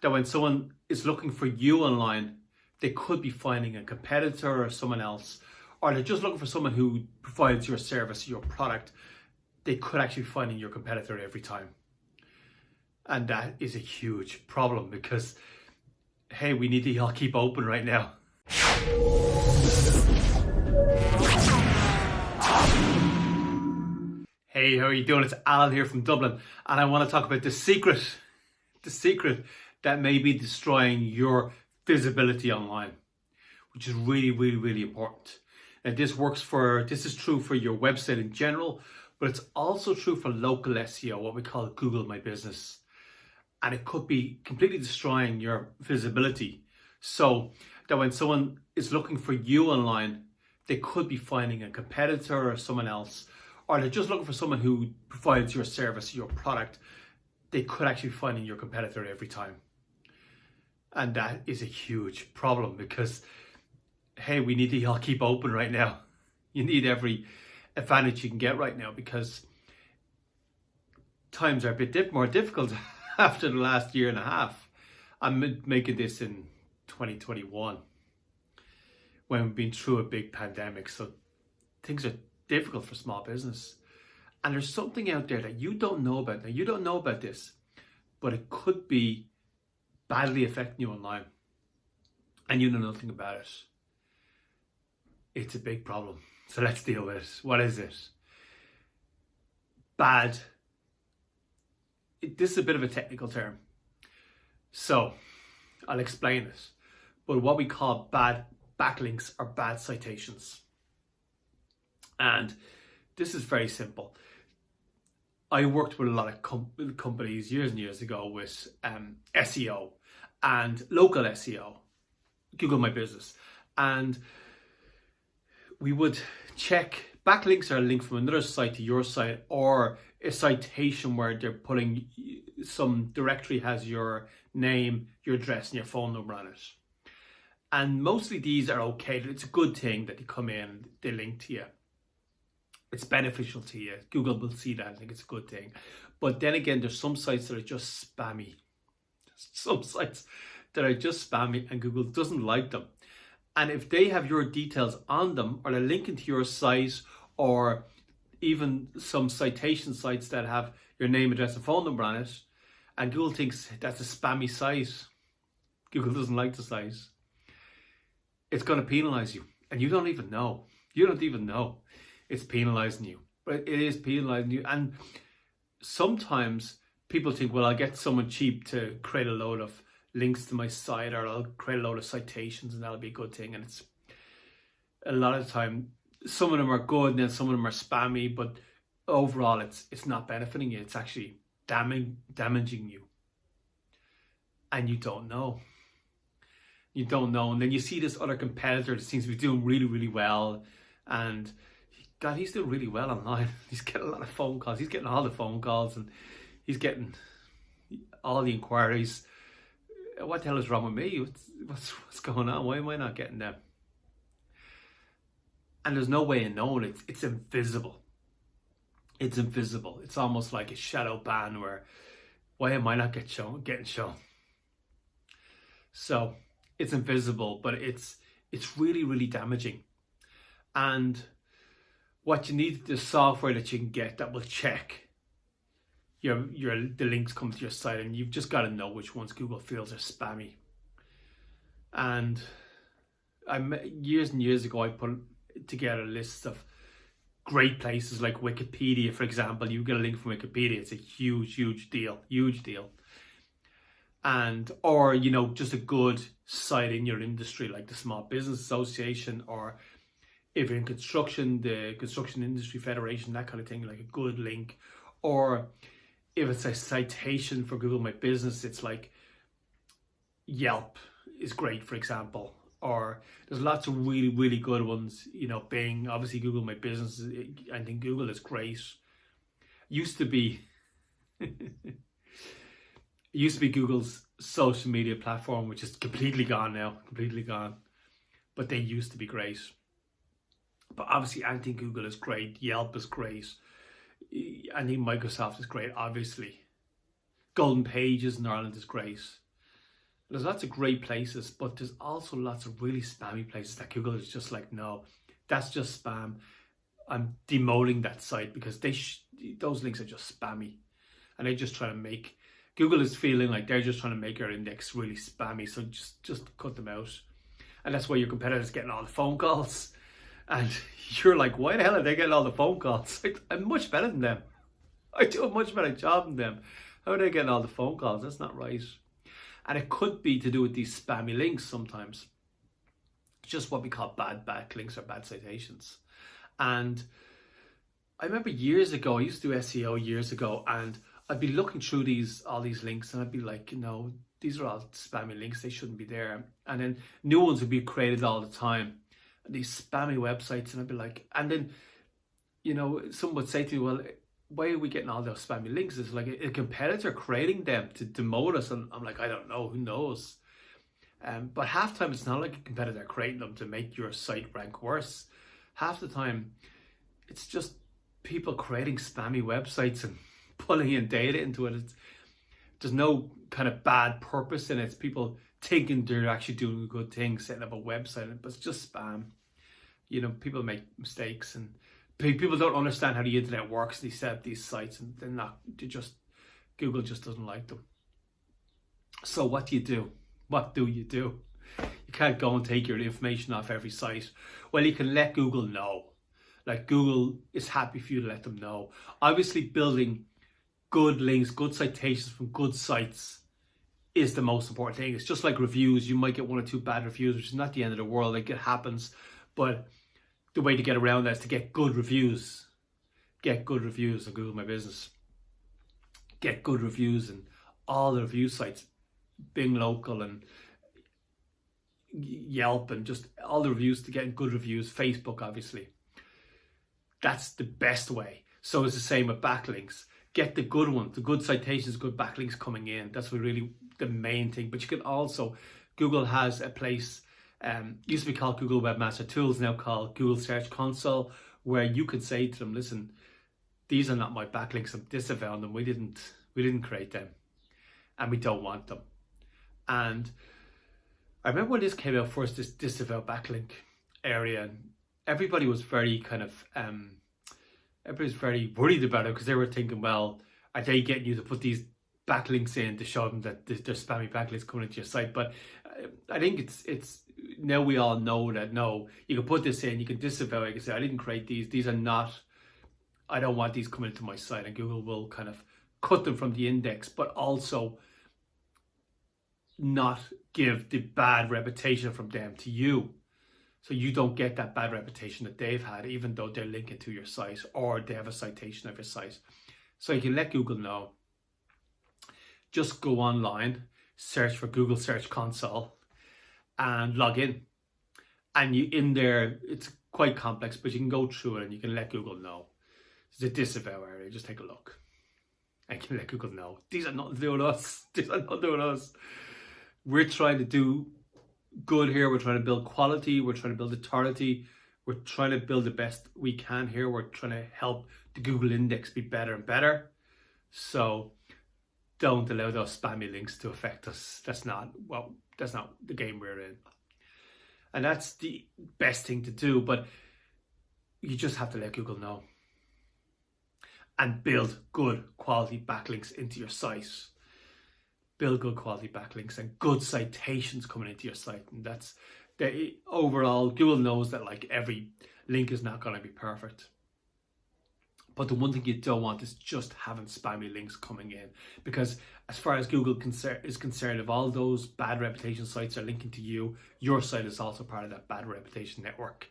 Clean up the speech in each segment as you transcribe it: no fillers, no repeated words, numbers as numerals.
that when someone is looking for you online, they could be finding a competitor or someone else, or they're just looking for someone who provides your service, your product. They could actually be finding your competitor every time. And that is a huge problem because, hey, we need to all keep open right now. Hey, how are you doing? It's Alan here from Dublin, and I want to talk about the secret that may be destroying your visibility online, which is really important. And this is true for your website in general, but it's also true for local SEO, what we call Google My Business. And it could be completely destroying your visibility, so that when someone is looking for you online, they could be finding a competitor or someone else, or they're just looking for someone who provides your service, your product. They could actually be finding your competitor every time. And that is a huge problem because, hey, we need to all keep open right now. You need every advantage you can get right now because times are a bit more difficult after the last year and a half. I'm making this in 2021 when we've been through a big pandemic, so things are difficult for small business. And there's something out there that you don't know about. Now, you don't know about this, but it could be badly affecting you online and you know nothing about it. It's a big problem. So let's deal with it. What is it? This is a bit of a technical term, so I'll explain it. But what we call bad backlinks or bad citations. And this is very simple. I worked with a lot of companies years and years ago with SEO and local SEO, Google My Business. And we would check backlinks are a link from another site to your site, or a citation where they're putting some directory has your name, your address, and your phone number on it. And mostly these are okay. It's a good thing that they come in, they link to you. It's beneficial to you. Google will see that. I think it's a good thing. But then again, there's some sites that are just spammy. Some sites that are just spammy and Google doesn't like them. And if they have your details on them, or they're linking to your site, or even some citation sites that have your name, address, and phone number on it, and Google thinks that's a spammy site, Google doesn't like the site, it's going to penalize you. And you don't even know. You don't even know it's penalizing you. But it is penalizing you. And sometimes people think, well, I'll get someone cheap to create a load of links to my site, or I'll create a load of citations and that'll be a good thing. And it's a lot of the time, some of them are good and then some of them are spammy, but overall it's not benefiting you. It's actually damaging you. And you don't know. You don't know. And then you see this other competitor that seems to be doing really well, and God, he's doing really well online. He's getting a lot of phone calls. He's getting all the phone calls and he's getting all the inquiries. What the hell is wrong with me? What's going on? Why am I not getting them? And there's no way of knowing it. It's invisible. It's invisible. It's almost like a shadow ban where, why am I not getting shown? So it's invisible, but it's really damaging. And what you need is the software that you can get that will check the links come to your site, and you've just got to know which ones Google feels are spammy. And years and years ago, I put together a list of great places like Wikipedia, for example. You get a link from Wikipedia, it's a huge deal. And or just a good site in your industry, like the Small Business Association, or if you're in construction, the Construction Industry Federation, that kind of thing, like a good link. Or if it's a citation for Google My Business, it's like Yelp is great, for example. Or there's lots of really good ones. Bing, obviously Google My Business, I think Google is great. Used to be Google's social media platform, which is completely gone now, But they used to be great. But obviously I think Google is great, Yelp is great. I think Microsoft is great, obviously. Golden Pages in Ireland is great. There's lots of great places, but there's also lots of really spammy places that Google is just like, no, that's just spam. I'm demoting that site because those links are just spammy, and they just try to make, Google is feeling like they're just trying to make your index really spammy. So just cut them out, and that's why your competitors getting all the phone calls, and you're like, why the hell are they getting all the phone calls? I'm much better than them. I do a much better job than them. How are they getting all the phone calls? That's not right. And it could be to do with these spammy links sometimes. Just what we call bad backlinks or bad citations. And I remember years ago, I used to do SEO years ago, and I'd be looking through all these links, and I'd be like, these are all spammy links, they shouldn't be there. And then new ones would be created all the time, these spammy websites, and I'd be like, and then, someone would say to me, well, why are we getting all those spammy links? It's like a competitor creating them to demote us. And I'm like, I don't know, who knows? But half the time it's not like a competitor creating them to make your site rank worse. Half the time it's just people creating spammy websites and pulling in data into it. There's no kind of bad purpose in it. It's people thinking they're actually doing a good thing, setting up a website, but it's just spam. People make mistakes, and people don't understand how the internet works. They set up these sites, and Google just doesn't like them. So what do you do? What do? You can't go and take your information off every site. Well, you can let Google know. Like, Google is happy for you to let them know. Obviously, building good links, good citations from good sites is the most important thing. It's just like reviews. You might get 1 or 2 bad reviews, which is not the end of the world. Like, it happens. But the way to get around that is to get good reviews. Get good reviews on Google My Business. Get good reviews in all the review sites. Bing Local and Yelp, and just all the reviews, to get good reviews. Facebook, obviously. That's the best way. So it's the same with backlinks. Get the good ones, the good citations, good backlinks coming in. That's really the main thing. But you can also, Google has a place, used to be called Google Webmaster Tools, now called Google Search Console, where you could say to them, listen, these are not my backlinks, I'm disavowing them. We didn't create them, and we don't want them. And I remember when this came out first, this disavow backlink area, and everybody was very everybody's very worried about it, because they were thinking, well, are they getting you to put these backlinks in to show them that there's spammy backlinks coming into your site? But I think it's now we all know that, no, you can put this in, you can disavow it, you can say, I didn't create these are not, I don't want these coming into my site, and Google will kind of cut them from the index, but also not give the bad reputation from them to you. So you don't get that bad reputation that they've had, even though they're linking to your site or they have a citation of your site. So you can let Google know. Just go online, search for Google Search Console, and log in. And you in there, it's quite complex, but you can go through it and you can let Google know. It's a disavow area. Just take a look. And you can let Google know. These are nothing to do with us. These are nothing to do with us. We're trying to do good here. We're trying to build quality. We're trying to build authority. We're trying to build the best we can here. We're trying to help the Google index be better and better. So don't allow those spammy links to affect us. That's not the game we're in. And that's the best thing to do. But you just have to let Google know. And build good quality backlinks into your site. Build good quality backlinks and good citations coming into your site. And that's the overall, Google knows that like every link is not going to be perfect. But the one thing you don't want is just having spammy links coming in. Because as far as Google is concerned, if all those bad reputation sites are linking to you, your site is also part of that bad reputation network.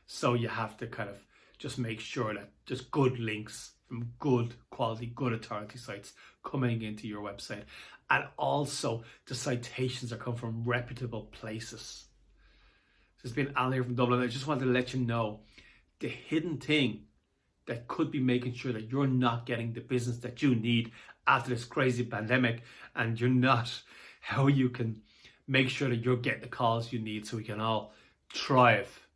So you have to kind of just make sure that there's good links from good quality, good authority sites coming into your website. And also the citations are coming from reputable places. This has been Alan here from Dublin. I just wanted to let you know the hidden thing that could be making sure that you're not getting the business that you need after this crazy pandemic, and you're not, how you can make sure that you're getting the calls you need so we can all thrive